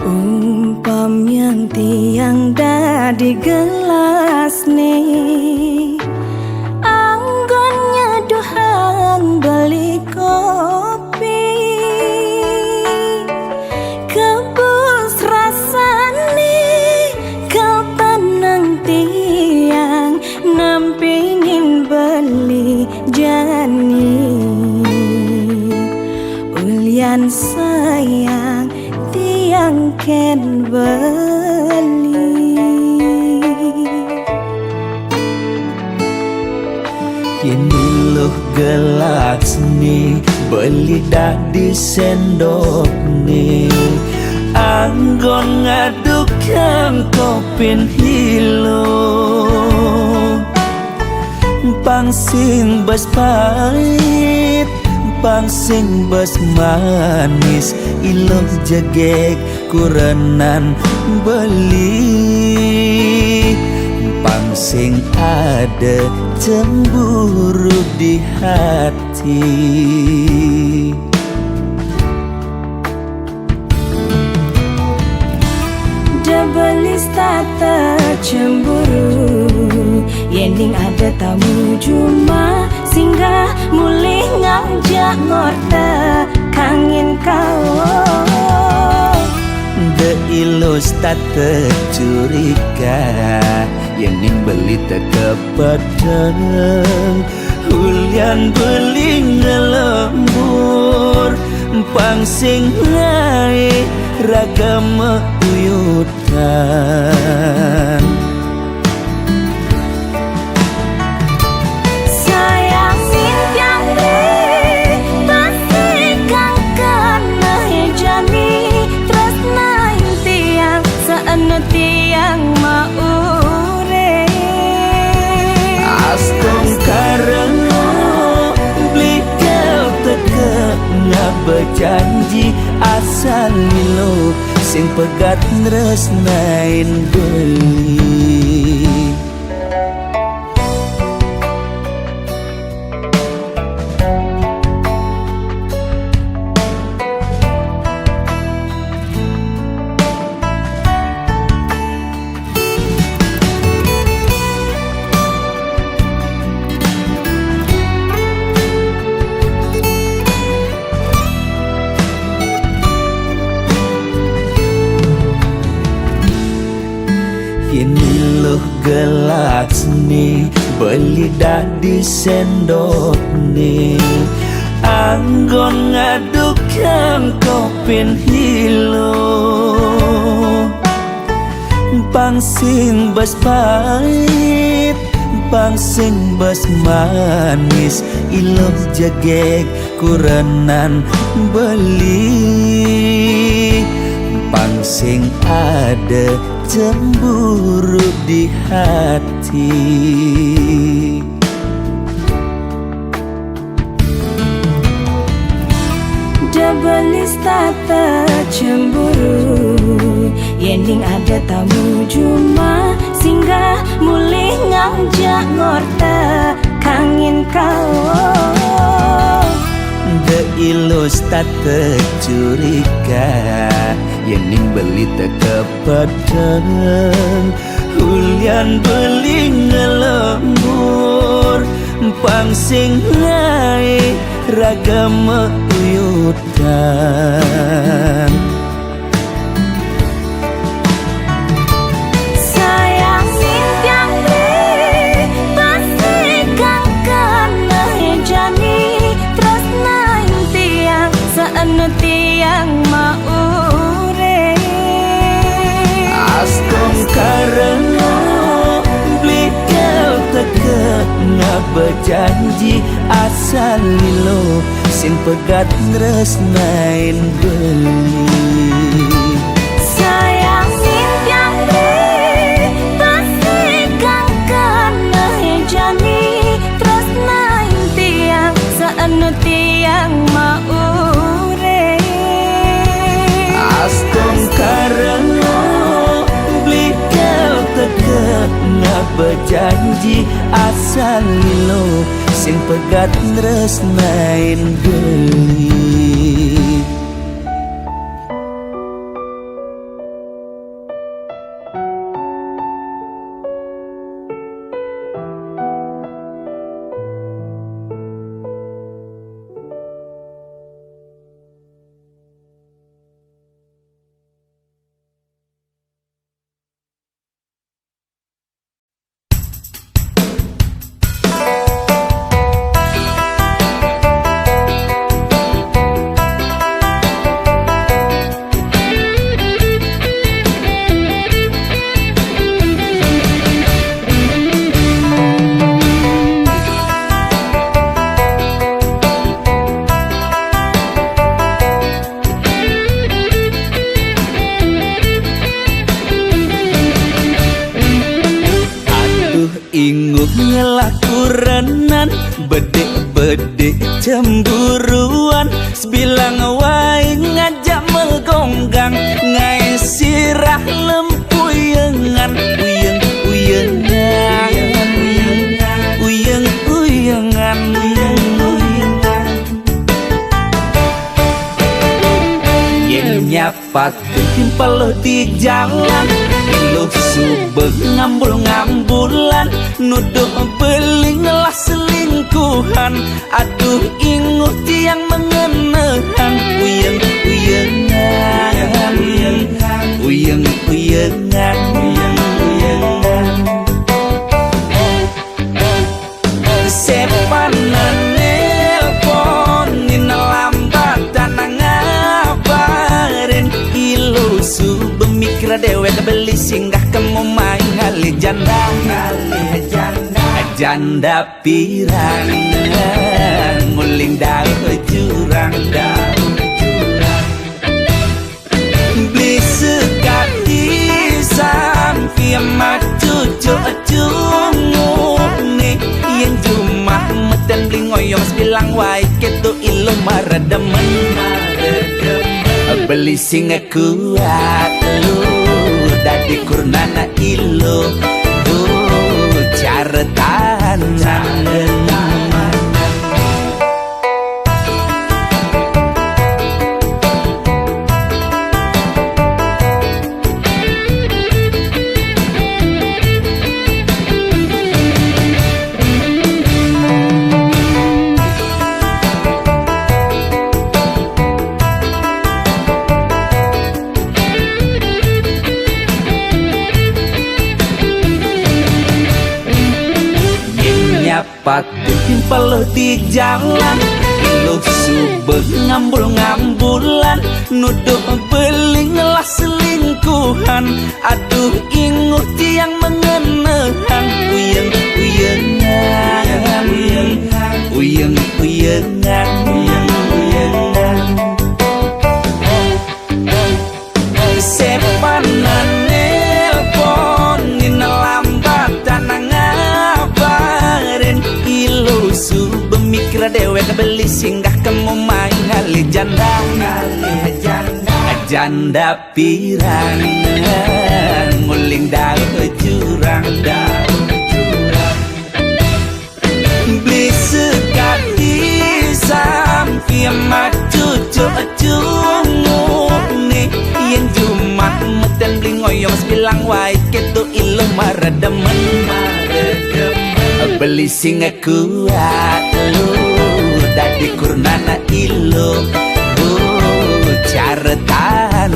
Umpam yang tiang di gelas nih, anggonnya dohang beli kopi, kebus rasane kau tenang tiang nampingin beli jani. Ulian sayang tiang ken beli, ini loh gelas nih beli dah di sendok nih, anggon ngadukan kopin hilo, pangsing bas pahit pangsing bas manis, iloh jegek kurenan beli, pangsing ada cemburu di hati. Debelis tata cemburu, yending ada tamu cuma singgah mulih ngajak ngorta kangen kau. De ilus tata curiga, yending beli teka padang, hulian beli ngelembur, pangsing naik ragam uyutan. Tiang maure Astong karena beli kau teka ngak berjanji asal milo sing pegat nresnain beli. Ini loh gelas nih beli dah di sendok nih, anggon ngadukan kopin hilo, pangsing bas pahit pangsing bas manis, iloh jegek kurenan beli, pangsing ada cemburu di hati. Debelis tata cemburu, yending ada tamu cuma singgah mulih ngajak ngorta kangen kau. De ilus tata curiga, yending beli teka padang, hulian beli ngelembur, pangsing naik ragam uyutan. Tiang maure Astong karena beli kau teka ngak berjanji asal lilo sing pegat nresnain beli. sayang tiang janji asal lilo sing pegat tresnain deui. Lakurenan bedek-bedek cemburuan sebilang wae ngajak megonggang ngai sirah lempuyengan uyeng-uyengan uyeng-uyengan yen nyapat timpal di jalan lu subeng ngambul-ngambulan nuduh beling lah selingkuhan aduh inguh tiang mengenahan uyeng-uyengan uyeng-uyengan sepanan nelponin lambatan ngabarin ilu subeng mikir dewek beli singgah kamu main ngali janda pirang nguling daun jurang beli sekati sampai maju cungu nih yang cuma medan beli ngoyong bilang wae ketu ilu marademen beli singa kuat lu dadi kurnana ilu caretan pati timpal di jalan lu subeng ngambul-ngambulan nuduh beling lah selingkuhan aduh inguh tiang mengenahan uyeng-uyengan uyeng-uyengan sepanan nelponin lambatan ngabarin ilu subeng mikir dewek beli singgah kamu main ngali janda pirang nguling daun jurang beli sekati sampai maju cungu nih yang cuma medan beli ngoyong bilang wae ketu ilu marademen beli singa kuat lu dadi kurnana ilu caretan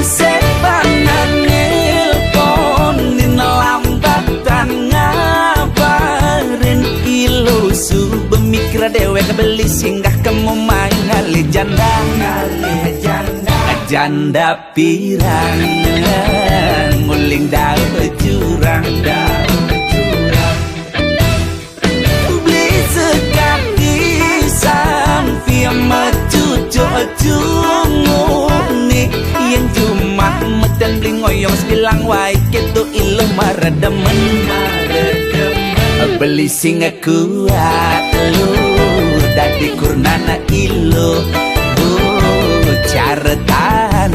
sepanan nelponin lambatan ngabarin ilu subeng mikir dewek beli singgah kamu main ngali janda pirang nguling daun jurang beli sekati sampai maju cungu nih yang cuma medan beli ngoyong bilang wae ketu ilu marademen beli singa kuat lu dadi kurnana ilu caretan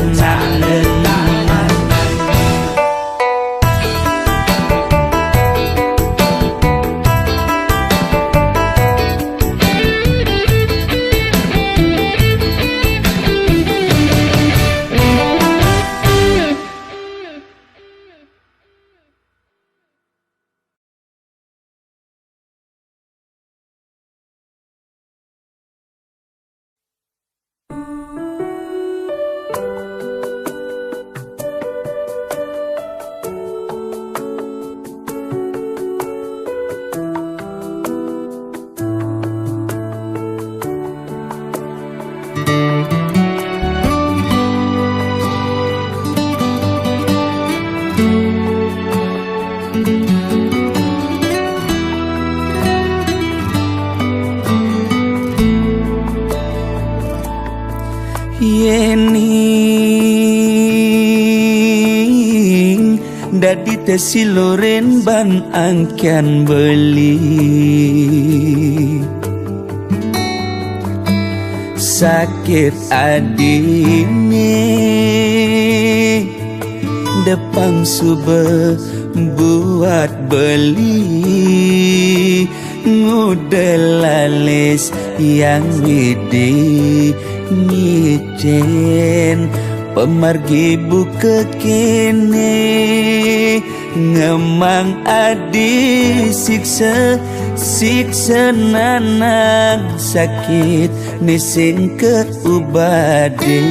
yening dadi tesiloren ban angkian beli sakit adine depang sube buat beli ngudelalis yang widi ngicen pemargi buka kene ngemang adi siksa siksa nanang sakit nising keubadin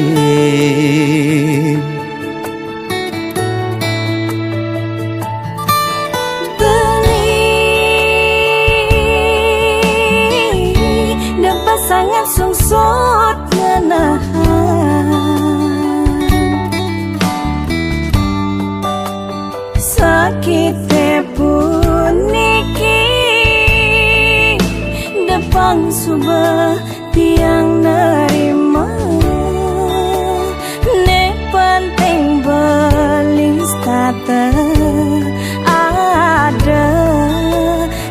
sangat sungsut ngenahan sakite puniki depang subah tiang nerima ne penting beling stata ada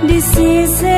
di sisi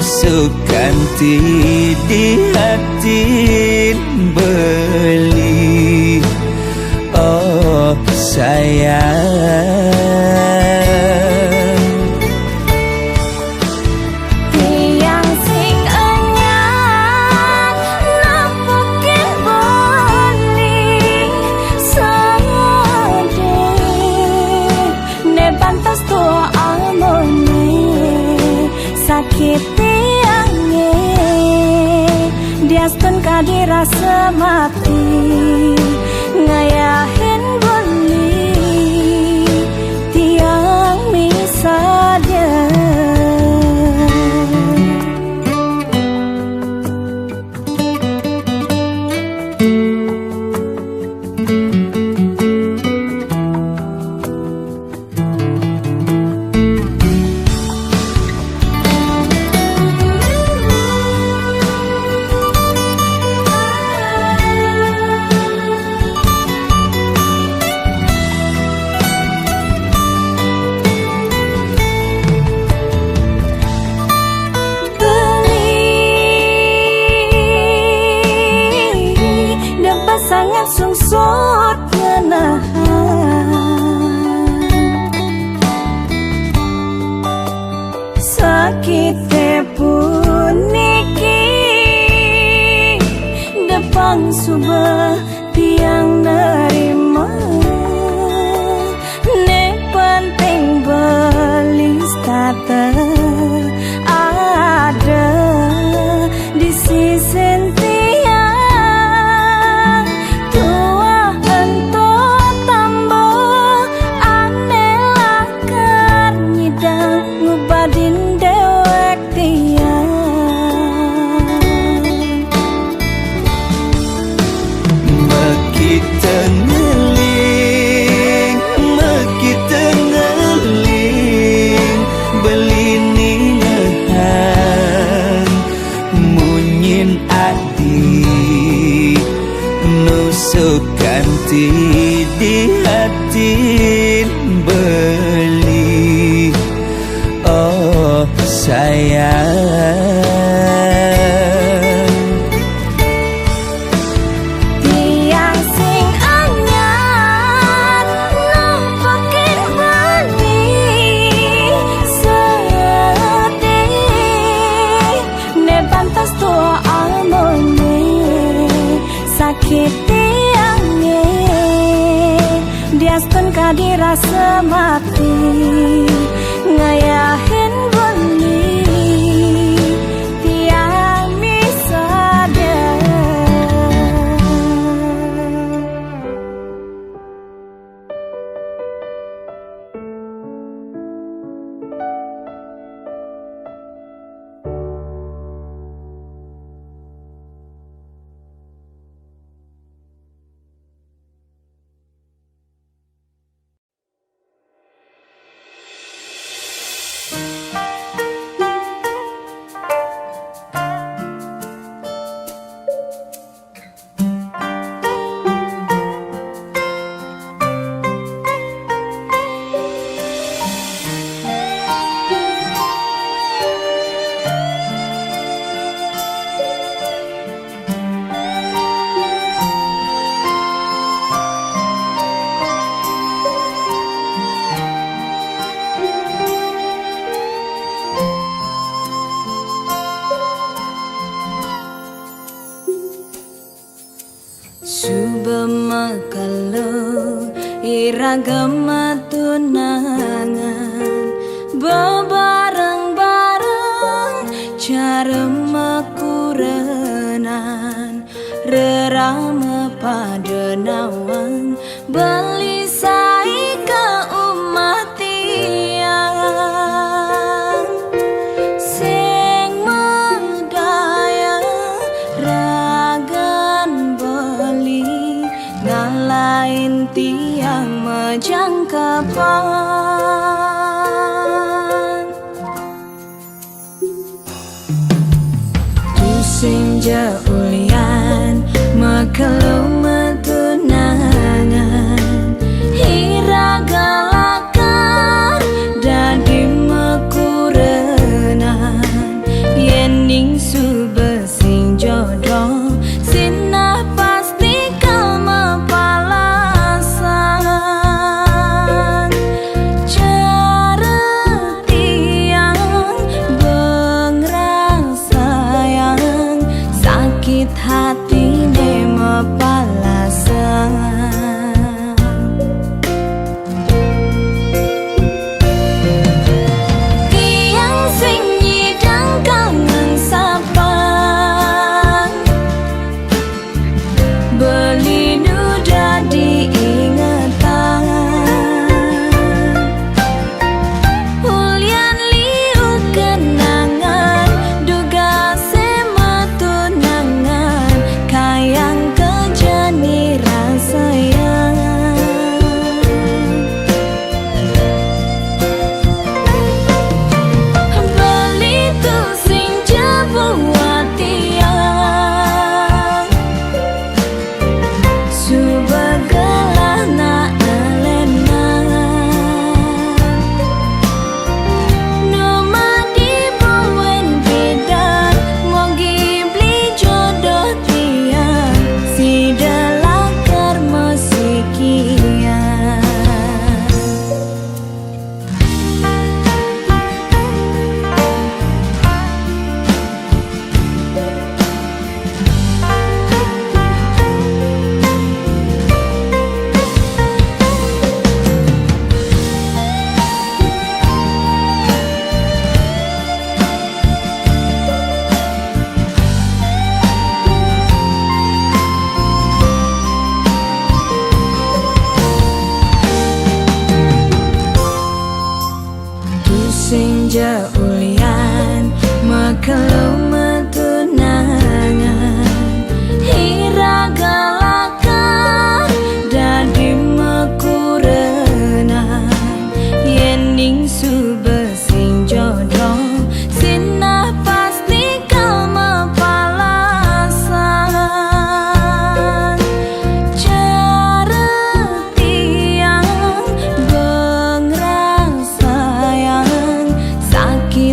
sukanti di hati beli oh sayang tiang sing anyar nampukin beli sade ne pantas tua almone sakit diastun kadirasa mati ngayahin beli tiang misalnya sangat sungsut ngenahan sakite puniki depang subah tiang nerima ne penting beling stata ada di sisi sukanti di hati beli oh sayang tiang sing anyar nampukin beli sedih ne pantas tua almone sakit diastun kadirasa mati ngayahin beli tiang misalnya Subemekalo iragama tunangan bebareng-bareng cara makurenan rerama pada nawang beli sai ke umat tiang sing medaya ragan beli ngalain tiang majangkapan tusing jaulian mekelo metunangan hiragalakan dadi mekurenan yening subesing jodoh sinah pasti kau mapalasan cara tiang bengrang sayang sakit hati ne mapalasan tiang sing nyidang kangen sapang beli nuda diingatan ulian liu kenangan duga sema tunangan kayang kejani rasayang beli tu sing jabuat tiang subagalah na alena numa di buen bidan mogi beli jodoh tiang si delakar musikian tusing jaulian mekelo metunangan hiragalakan dadi mekurenan yening subesing jodoh sinah pasti kau mapalasan cara tiang bengrang sayang sakit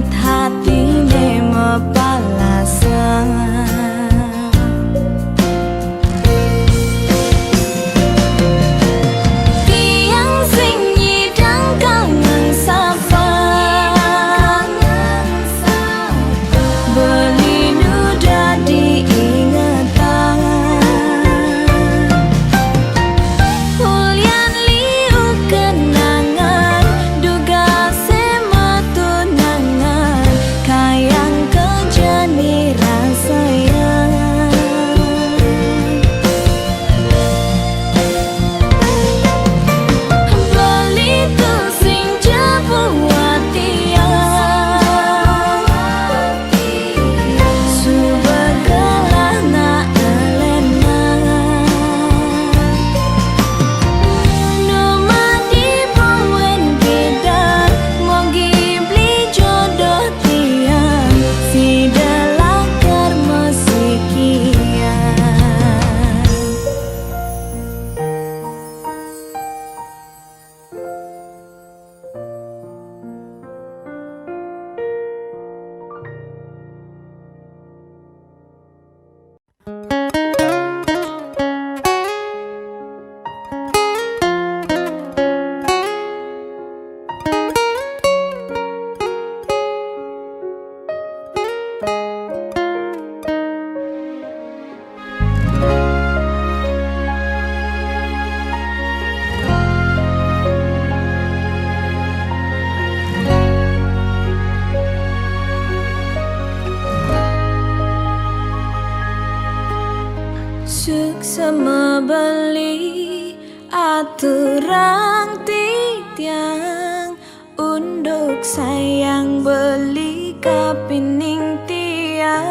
Suksema beli aturang titiang unduk sayang beli kapining tiang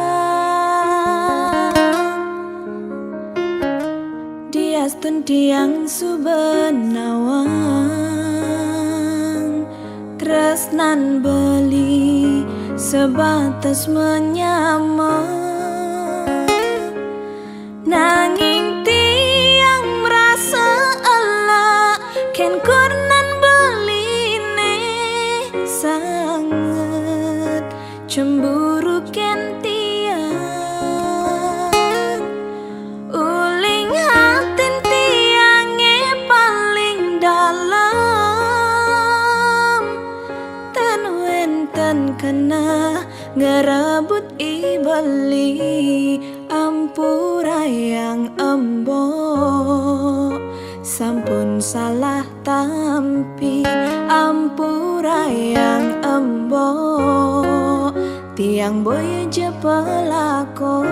diastun tiang subenawang tresnan beli sebatas menyamar nanging tiang merasa Allah ken kurnan beline sangat cemburu ken tiang uling hatin tiange paling dalam ten wenten kena ngerebut ibeli ampura yang embo sampun salah tampi ampura yang embo tiang boy je pelakon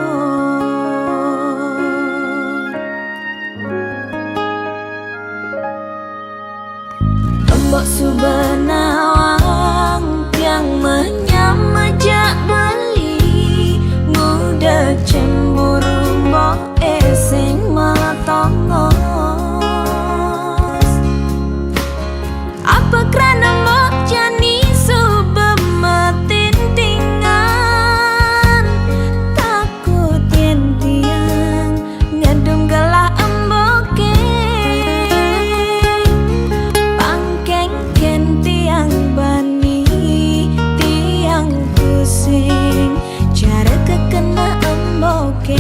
embok subenawang tiang menyamajak beli muda cemburu mbok esing matongos apa kerana mbok jani subemetin tingan takut yen tiang ngedum gelah emboke pangkeng ken tiang bani tiang pusing cara kekena emboke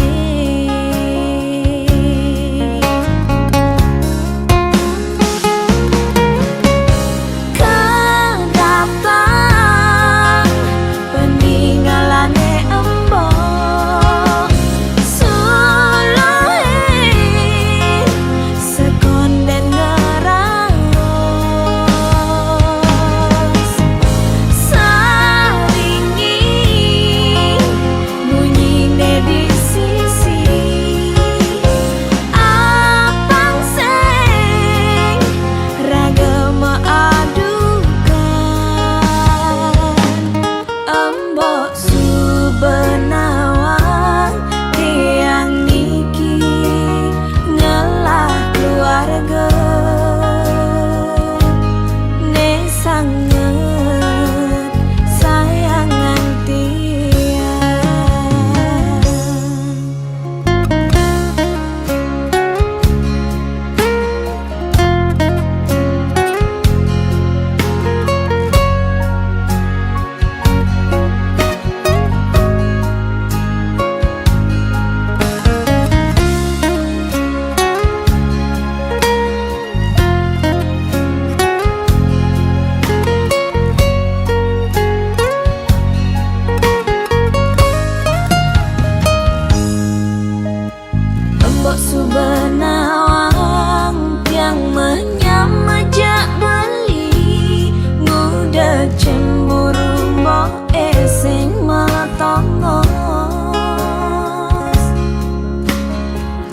subenawang tiang menyamajak beli muda cemburu mbok esing matongos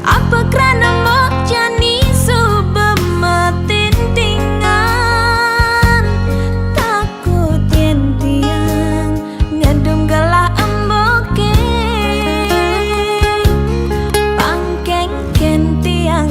apa kerana mbok jani subemetin tingan takut yen tiang ngedum gelah emboke pangkeng ken tiang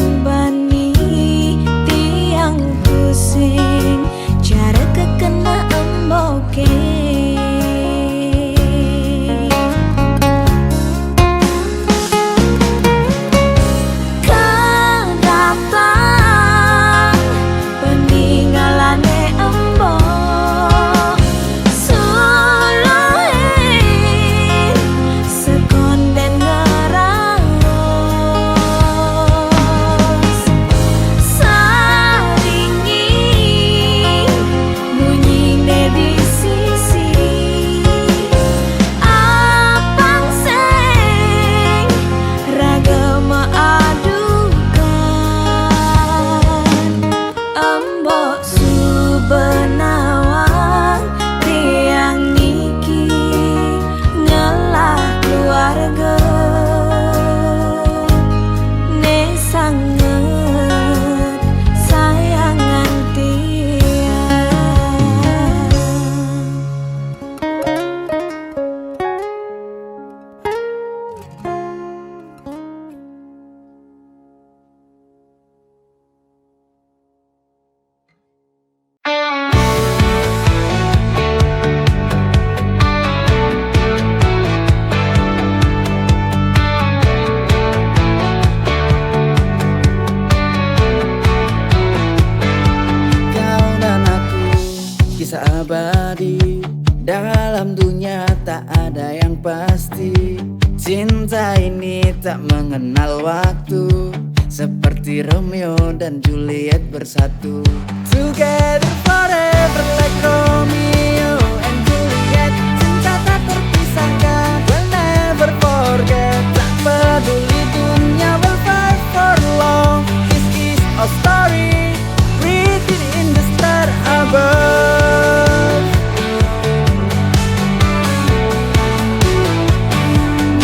ini tak mengenal waktu, seperti Romeo dan Juliet bersatu. Together forever like Romeo and Juliet, cinta tak terpisahkan, we'll never forget. Tak peduli dunia will fight for long, this is our story, written in the star above.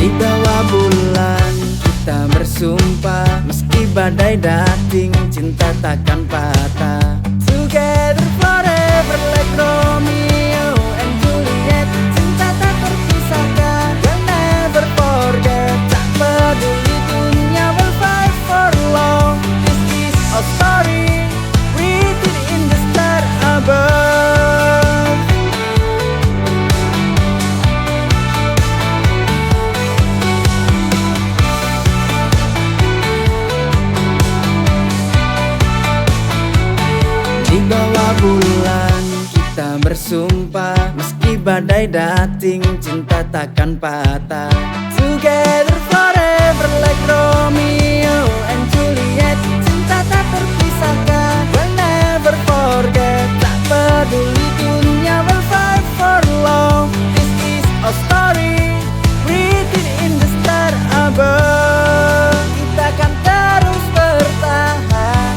Di bawah bulan kita bersumpah, meski badai dating cinta takkan patah. Together forever like Romeo and Juliet, cinta tak terpisahkan, we'll never forget. Tak peduli dunia will fight for long, this is our story, written in the star above. Di bawah bulan kita bersumpah, meski badai dating cinta takkan patah. Together forever like Romeo and Juliet, cinta tak terpisahkan, we'll never forget. Tak peduli dunia will fight for long, this is our story, written in the star above. Kita akan terus bertahan,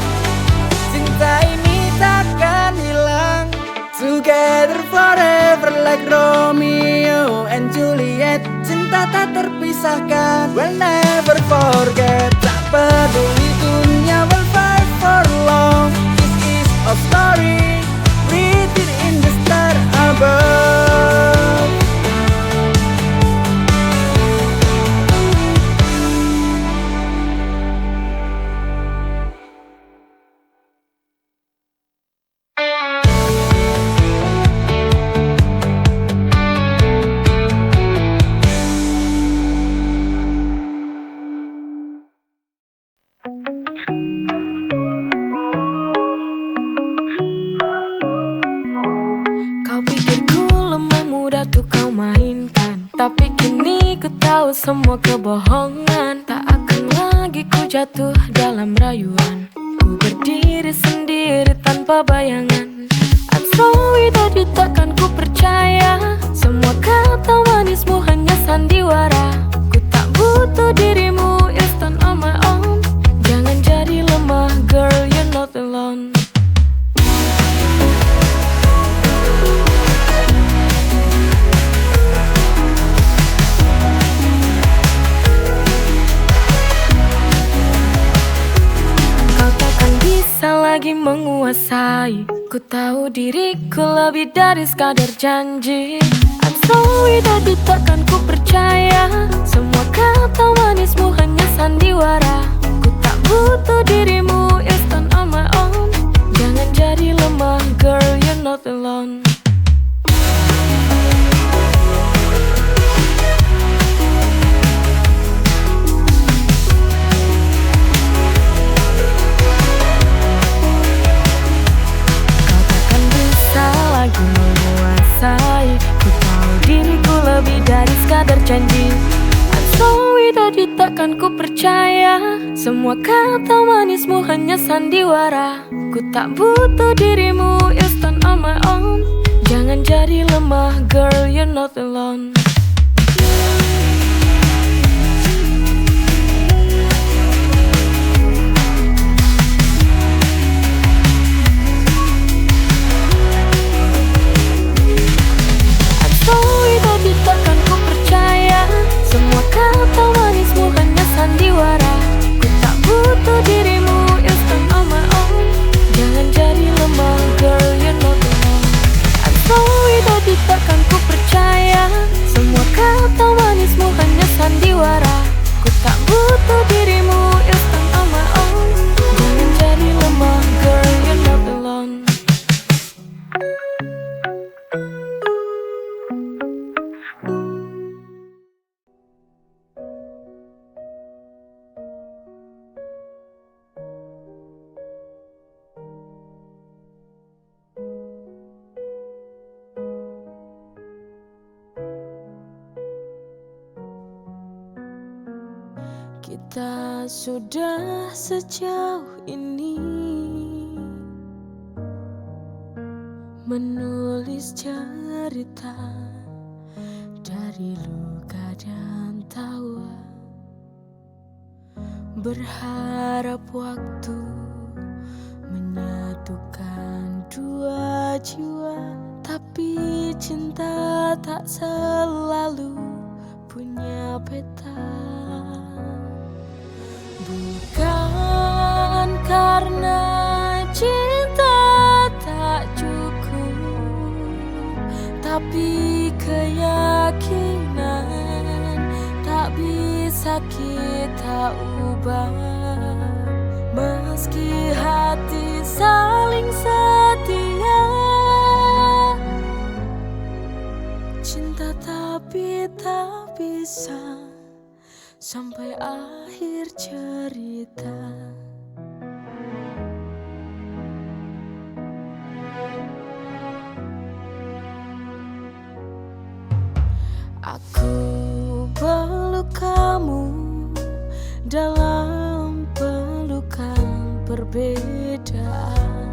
cinta ini takkan hilang. Together forever like Romeo and Juliet, cinta tak terpisahkan, we'll never forget. Tak peduli dunia will fight for long, this is our story, written in the star above. Kau pikir ku lemah mudah tuh kau mainkan, tapi kini ku tahu semua kebohongan. Tak akan lagi ku jatuh dalam rayuan, ku berdiri sendiri tanpa bayangan. I'm sorry tadi takkan ku percaya, semua kata manismu hanya sandiwara. Ku tak butuh dirimu, you stand on my own. Jangan jadi lemah girl, you're not alone. Lagi menguasai, ku tahu diriku lebih dari sekadar janji. I'm sorry tadi takkan ku percaya, semua kata manismu hanya sandiwara. Ku tak butuh dirimu, you stand on my own. Jangan jadi lemah girl, you're not alone. Lagi menguasai, ku tahu diriku lebih dari sekadar janji. I'm sorry tadi takkan ku percaya, semua kata manismu hanya sandiwara. Ku tak butuh dirimu, you stand on my own. Jangan jadi lemah girl, you're not alone. Takkan ku percaya, semua kata manismu hanya sandiwara. Ku tak butuh dirimu, you stand on my own. Jangan jadi lemah girl, you're not alone. I'm sorry tadi takkan ku percaya, Kita sudah sejauh ini menulis cerita dari luka dan tawa, berharap waktu menyatukan dua jiwa. Tapi cinta tak selalu punya peta. Bukan karena cinta tak cukup, tapi keyakinan tak bisa kita ubah. Meski hati saling setia, cinta tapi tak bisa sampai akhir cerita. Aku peluk kamu dalam pelukan perbedaan.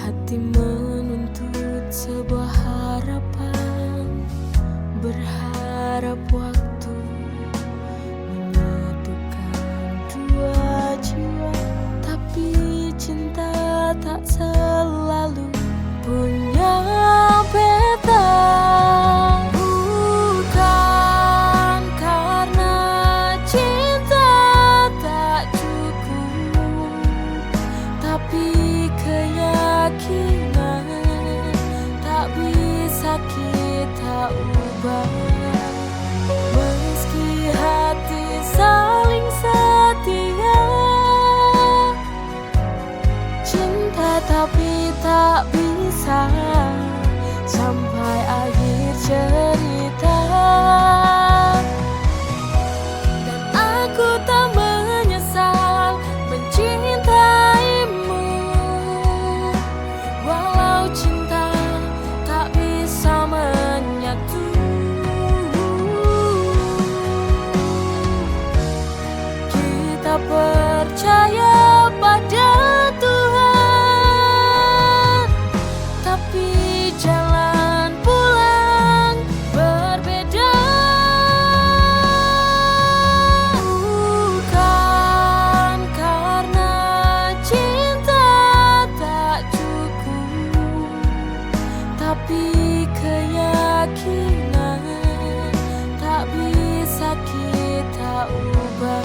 Hati menuntut sebuah harapan, berharap waktu menyatukan dua jiwa. Tapi cinta tak selalu punya peta. Bukan karena cinta tak cukup, tapi keyakinan tak bisa kita ubah. Meski hati saling setia, cinta tapi tak bisa sampai akhir cerita. Dan aku tak menyesal mencintaimu, walau cinta tak bisa menyatu. Kita percaya pada Tuhan, tapi jalan pulang berbeda. Bukan karena cinta tak cukup, tapi keyakinan tak bisa kita ubah.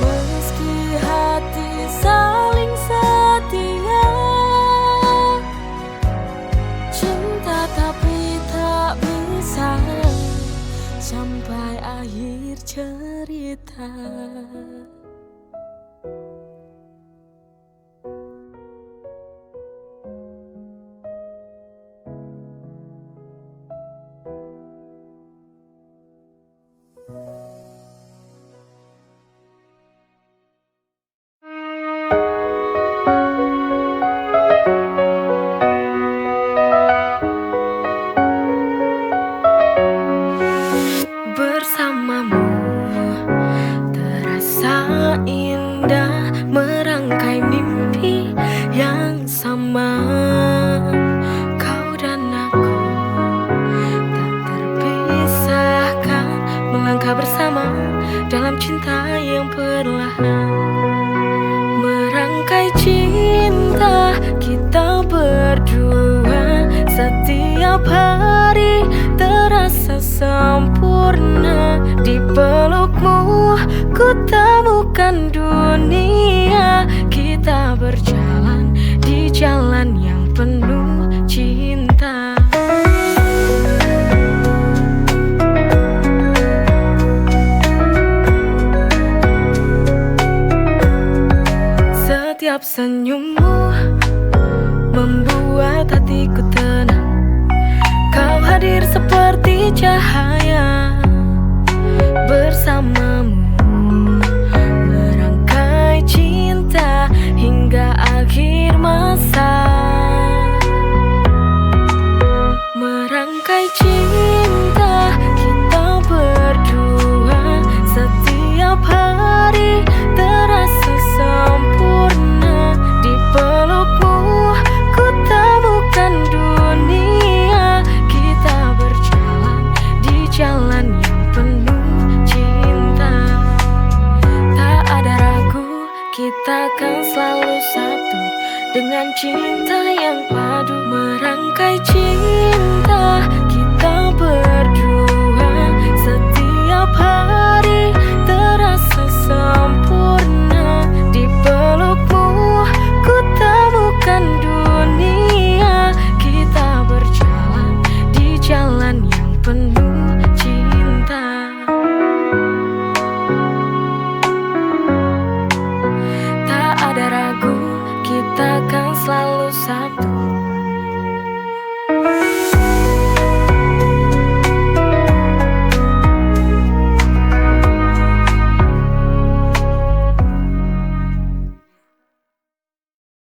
Meski hati saling setia, cinta tapi tak bisa sampai akhir cerita. Bersamamu terasa indah, merangkai mimpi yang sama. Kau dan aku tak terpisahkan, melangkah bersama dalam cinta yang perlahan. Merangkai cinta kita berdua, setiap hari terasa sempurna. Di pelukmu ku temukan dunia. Kita berjalan di jalan yang penuh cinta. Setiap senyummu membuat hatiku tenang. Kau hadir seperti cahaya, bersamamu merangkai cinta hingga akhir masa. Merangkai cinta kita berdua, dengan cinta yang padu, merangkai cinta